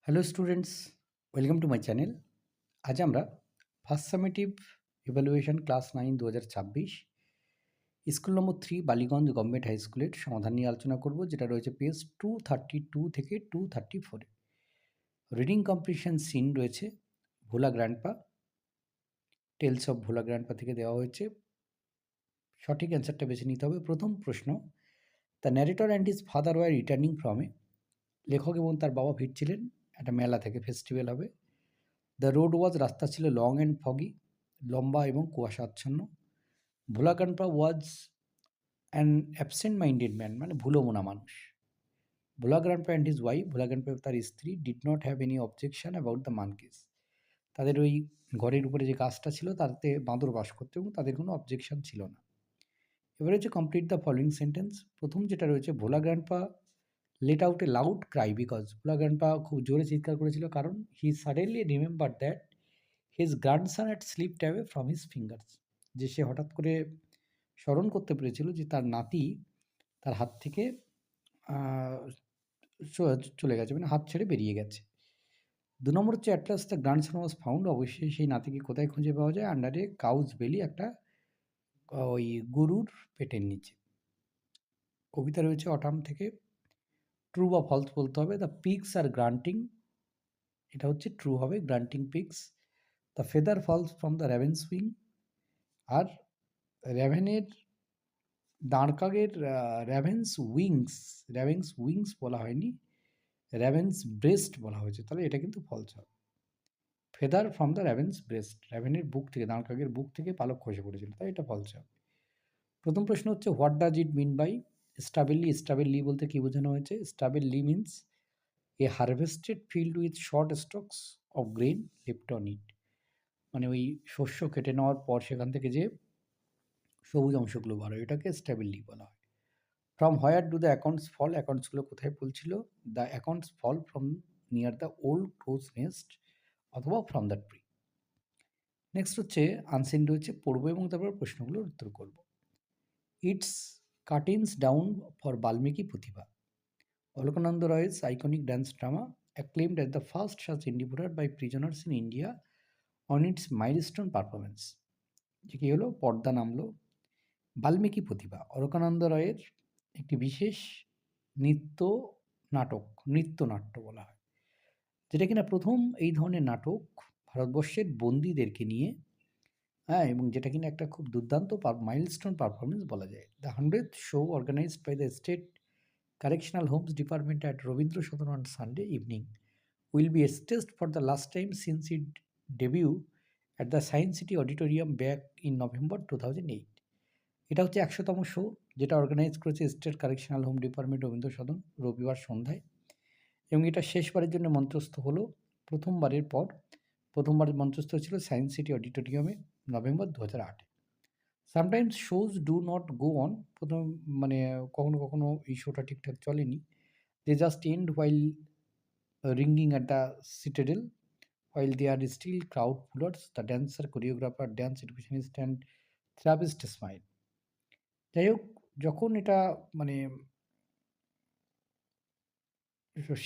Hello students, welcome to my channel. আজ আমরা first summative evaluation class 9 2026 school number 3 Ballygunge government high স্কুলের সমাধান নিয়ে আলোচনা করব, যেটা রয়েছে পেজ 232 থেকে 234-এ। রিডিং কম্প্রিহেনশন সিন রয়েছে Bhola grandpa, tales of Bhola grandpa থেকে দেওয়া হয়েছে। সঠিক অ্যান্সারটা বেছে নিতে হবে। প্রথম প্রশ্ন, the narrator and his father war returning from a. লেখক এবং তার বাবা ফিরছিলেন একটা মেলা থেকে, ফেস্টিভ্যাল হবে। দ্য রোড ওয়াজ, রাস্তা ছিল লং অ্যান্ড ফগি, লম্বা এবং কুয়াশাচ্ছন্ন। Bhola grandpa was an absent minded man, মানে ভুলো মনা মানুষ। Bhola grandpa and his wife, Bhola grandpa তার স্ত্রী, did not have any objection about the monkeys. তাদের ওই ঘরের উপরে যে গাছটা ছিল তাতে বাঁদর বাস করতো এবং তাদের কোনো অবজেকশন ছিল না। এবারে হচ্ছে কমপ্লিট দ্য ফলোয়িং সেন্টেন্স। প্রথম যেটা রয়েছে, Bhola grandpa let out a loud cry because, Bhola grandpa খুব জোরে চিৎকার করেছিল কারণ he suddenly remember that his grandson had slipped away from his fingers, যে সে হঠাৎ করে স্মরণ করতে পেরেছিল যে তার নাতি তার হাত থেকে চলে গেছে, মানে হাত ছেড়ে বেরিয়ে গেছে। 2 নম্বর হচ্ছে at last the grandson was found, অবশ্যই সেই নাতিকে কোথায় খুঁজে পাওয়া যায়? আন্ডার এ কাউজ বেলি, একটা ওই গরুর পেটের নিচে। কবিতা রয়েছে অটাম থেকে। ট্রু বা ফলস বলতে হবে। দ্য পিগস আর গ্রান্টিং, এটা হচ্ছে ট্রু হবে, grunting pigs. The feather falls from the raven's wing, আর র্যাভেনের দাঁড়কাকের র্যাভেন্স উইংস বলা হয়নি, র্যাভেন্স ব্রেস্ট বলা হয়েছে, তাহলে এটা কিন্তু ফলস হবে। Feather from the raven's breast, র্যাভেনের বুক থেকে, দাঁড়কাকের বুক থেকে পালক খসে পড়েছিল, তাই এটা ফলস হবে। প্রথম প্রশ্ন হচ্ছে what does it mean by stubbly. Stubbly বলতে কি বোঝানো হয়েছে? Stubbly means a harvested field with short stalks of grain left on it, মানে ওই শস্য কেটে নেওয়ার পর সেখান থেকে যে সবুজ অংশগুলো বার হয়, এটাকে স্টাবেলি বলা হয়। From where do the acorns fall, অ্যাকাউন্টসগুলো কোথায় বলছিল? The acorns fall from near the old crow's nest অথবা ফ্রম দ্য ট্রি। নেক্সট হচ্ছে আনসিন রয়েছে, পড়বো এবং তারপর প্রশ্নগুলোর উত্তর করব। It's curtains down for Valmiki Pratibha, Alakananda Roy's iconic dance drama, acclaimed as the first such indie by prisoners in India on its milestone performance, যে কি হলো? পর্দা নামলো। বাল্মীকি প্রতিভা অলকানন্দ রায়ের একটি বিশেষ নৃত্য নৃত্যনাট্য বলা হয়, যেটা কিনা প্রথম এই ধরনের নাটক ভারতবর্ষের বন্দীদেরকে নিয়ে, হ্যাঁ, এবং যেটা কিনা একটা খুব দুর্দান্ত মাইলস্টোন পারফরমেন্স বলা যায়। The 100th show organised by the state correctional homes department at Rabindra Sadan on Sunday evening will be staged for the last time since its debut at the Science City Auditorium back in November 2008. এটা হচ্ছে 100তম show, যেটা organise করেছে state correctional home department Rabindra Sadan রবিবার সন্ধ্যায়, এবং এটা শেষবারের জন্য মঞ্চস্থ হলো প্রথমবার মঞ্চস্থ হয়েছিল সায়েন্স সিটি অডিটোরিয়ামে নভেম্বর 2008-এ। Sometimes shows do not go on, প্রথম মানে কখনো কখনো এই শোটা ঠিকঠাক চলেনি। They just end while ringing at the citadel while they are still crowd pullers, the dancer, choreographer, dance educationist and therapist smile. যাই হোক, যখন এটা মানে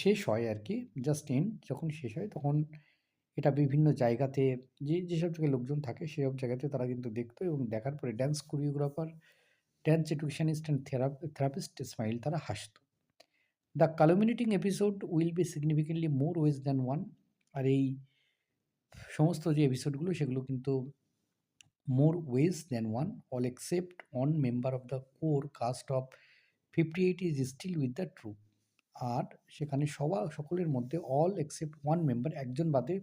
শেষ হয় আর কি, জাস্ট এন্ড যখন শেষ হয় তখন এটা বিভিন্ন জায়গাতে যেসব জায়গায় লোকজন থাকে সেসব জায়গাতে তারা কিন্তু দেখতো, এবং দেখার পরে dance choreographer, dance educationist and therapist smile, তারা হাসতো। The culminating episode will be significantly more ways than one, আর এই সমস্ত যে এপিসোডগুলো সেগুলো কিন্তু more ways than one, all except one member of the core cast of 58 is still with the troupe. আর সেখানে সকলের মধ্যে অল এক্সেপ্ট ওয়ান মেম্বার, একজন বাদে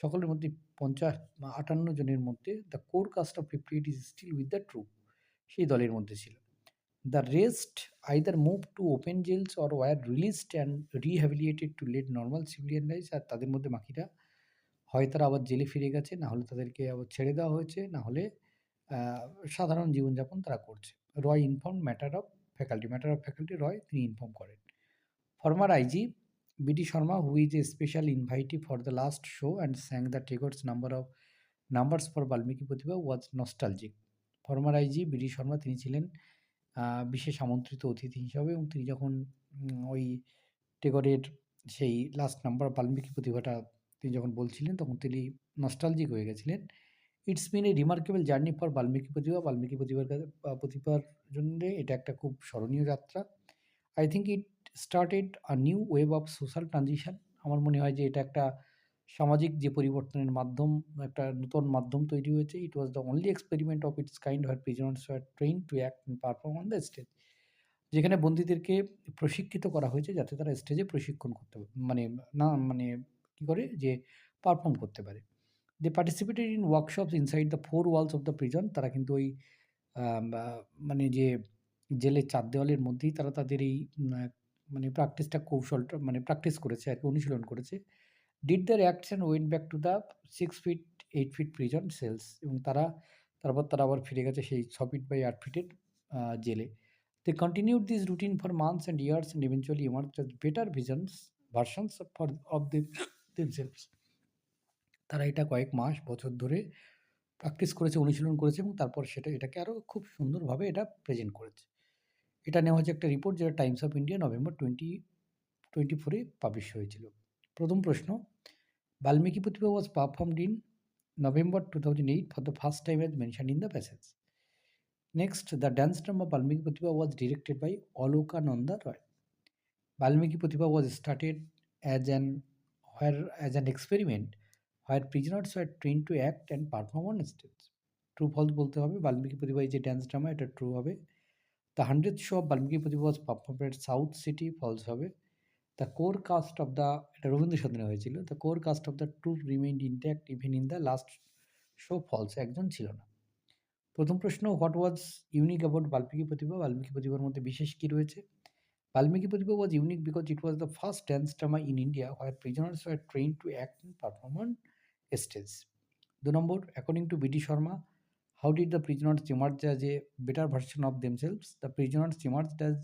সকলের মধ্যে 58 জনের মধ্যে the core cast of 58 is still with the troupe, সেই দলের মধ্যে ছিল। The rest either move to open jails or were released and rehabilitated to lead normal civilian life, আর তাদের মধ্যে বাকিরা হয় তারা আবার জেলে ফিরে গেছে, না হলে তাদেরকে আবার ছেড়ে দেওয়া হয়েছে, না হলে সাধারণ জীবনযাপন তারা করছে। রয় ইনফর্ম ম্যাটার অফ ফ্যাকাল্টি রয় তিনি ইনফর্ম করেন। Former IG BD Sharma, who is a special invitee for the last show and স্যাং the Tagore's numbers for Valmiki Pratibha was nostalgic. Former IG BD Sharma তিনি ছিলেন বিশেষ আমন্ত্রিত অতিথি হিসাবে, এবং তিনি যখন ওই টেগরের সেই লাস্ট নাম্বার বাল্মীকি প্রতিভাটা তিনি যখন বলছিলেন তখন তিনি নস্টালজিক হয়ে গেছিলেন। It's been a remarkable journey for Valmiki Pratibha. Valmiki প্রতিভার প্রতিভার জন্যে এটা একটা খুব স্মরণীয় যাত্রা। I think it started a new wave of social transition. আমার মনে হয় যে এটা একটা সামাজিক যে পরিবর্তনের মাধ্যম, একটা নূতন মাধ্যম তৈরি হয়েছে। It was the only experiment of its kind where prisoners were trained to act and perform on the stage. যেখানে বন্দীদেরকে প্রশিক্ষিত করা হয়েছে যাতে তারা স্টেজে প্রশিক্ষণ করতে মানে না মানে কি করে যে পারফর্ম করতে পারে। They participated in workshops inside the four walls of the prison. তারা কিন্তু ওই মানে যে জেলের ৪ দেওয়ালের মধ্যেই তারা তাদের এই মানে প্র্যাকটিসটা কৌশলটা মানে প্র্যাকটিস করেছে আরকি, অনুশীলন করেছে। Did their acts and went back to the 6 feet 8 feet prison cells, এবং তারপর তারা আবার ফিরে গেছে সেই 6 ফিট বাই 8 ফিটের জেলে। They continued this routine for months and years and eventually emerged as better versions of themselves. তারা এটা কয়েক মাস, বছর ধরে প্র্যাকটিস করেছে, অনুশীলন করেছে এবং তারপর এটাকে আরও খুব সুন্দরভাবে এটা প্রেজেন্ট করেছে। এটা নেওয়া হচ্ছে একটা রিপোর্ট যেটা Times of India November 2024 publish হয়েছিল। প্রথম প্রশ্ন, বাল্মীকি প্রতিভা ওয়াজ performed in November 2008 for the first time as mentioned in the passage. Next, the dance drama Balmiki Pratibha was directed by Aloka Nanda Roy. Balmiki Pratibha was started as as an experiment where prisoners were trained to act and perform on stage. True false বলতে হবে। বাল্মীকি প্রতিভা এই যে dance drama এটা true হবে। The 100th show of Balmiki Pratibha was performed at South City, false হবে। The core cast of the এটা রবীন্দ্র সদনে হয়েছিল। The core cast of the troupe remained intact even in the last show, false, একজন ছিল না। প্রথম প্রশ্ন, what was unique about Valmiki Pratibha? Valmiki প্রতিভার মধ্যে বিশেষ কী রয়েছে? Valmiki Pratibha was unique because it was the first dance drama in India where prisoners were trained to act and perform on stage. 2 number, according to BD Sharma, how did the prisoners emerge as a better version of themselves? The prisoners emerged as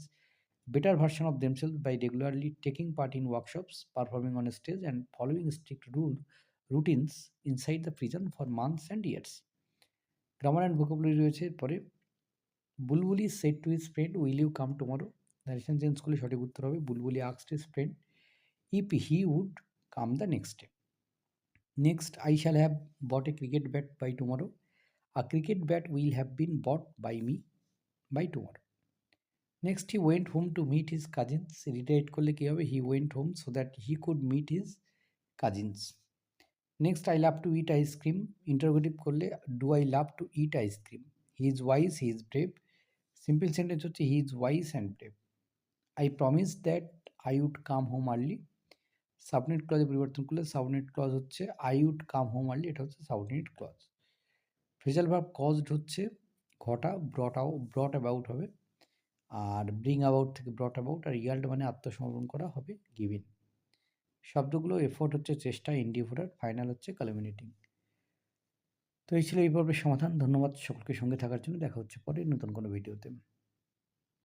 better version of themselves by regularly taking part in workshops, performing on stage, and following strict routines inside the prison for months and years. Grammar and vocabulary রয়েছে পরে। বুলবুলি said to his friend, will you come tomorrow? Narration change করলে সঠিক উত্তর হবে বুলবুলি asked his friend if he would come the next day. Next, I shall have bought a cricket bat by tomorrow. A cricket bat will have been bought by me by tomorrow. Next, he went home to meet his cousins. Redirect করলে কি হবে? He went home so that he could meet his cousins. Next, I love to eat ice cream. Interrogative করলে do I love to eat ice cream? He is wise, he is brave. Simple sentence হচ্ছে he is wise and brave. I promised that I would come home early. Subordinate ক্লজে পরিবর্তন করলে subordinate clause হচ্ছে I would come home early, এটা হচ্ছে subordinate clause. Phrasal verb caused হচ্ছে ঘটা, ব্রট about হবে, আর ব্রিং অ্যাবাউট থেকে ব্রট অ্যাবাউট, আর ইয়াল্ড মানে আত্মসমর্পণ করা হবে গিভিন। শব্দগুলো এফোর্ট হচ্ছে চেষ্টা, ইন্ডিফোর্ট, ফাইনাল হচ্ছে কালমিনেটিং। তো এই ছিল এই পর্বের সমাধান। ধন্যবাদ সকলকে সঙ্গে থাকার জন্য। দেখা হচ্ছে পরে নতুন কোনো ভিডিওতে।